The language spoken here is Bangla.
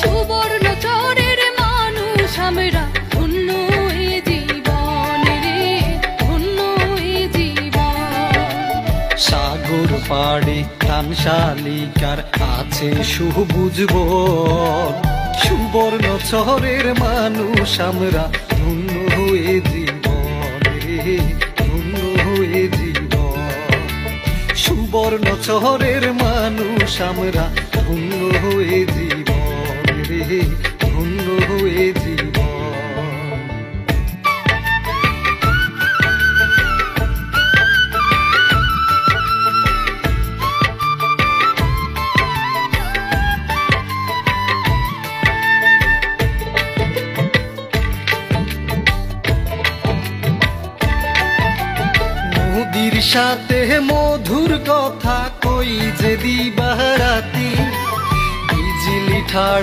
সুবর্ণ চরের মানুষ আমরা, ধন্য এ জীবন রে, ধন্য এ জীবন। সাগর পাড়ে কান শালিকার আছে সবুজ বন, সুবর্ণ চরের মানুষ আমরা, ধন্য হয়ে জীবন রে, ধন্য হয়ে জীবন। সুবর্ণ চরের মানুষ আমরা, ধন্য হয়ে জীবন রে, ধন্য হয়ে জীবন। নদীর সাথে মধুর কথা কই যে দিবারাতি, বিজলি ঠাড়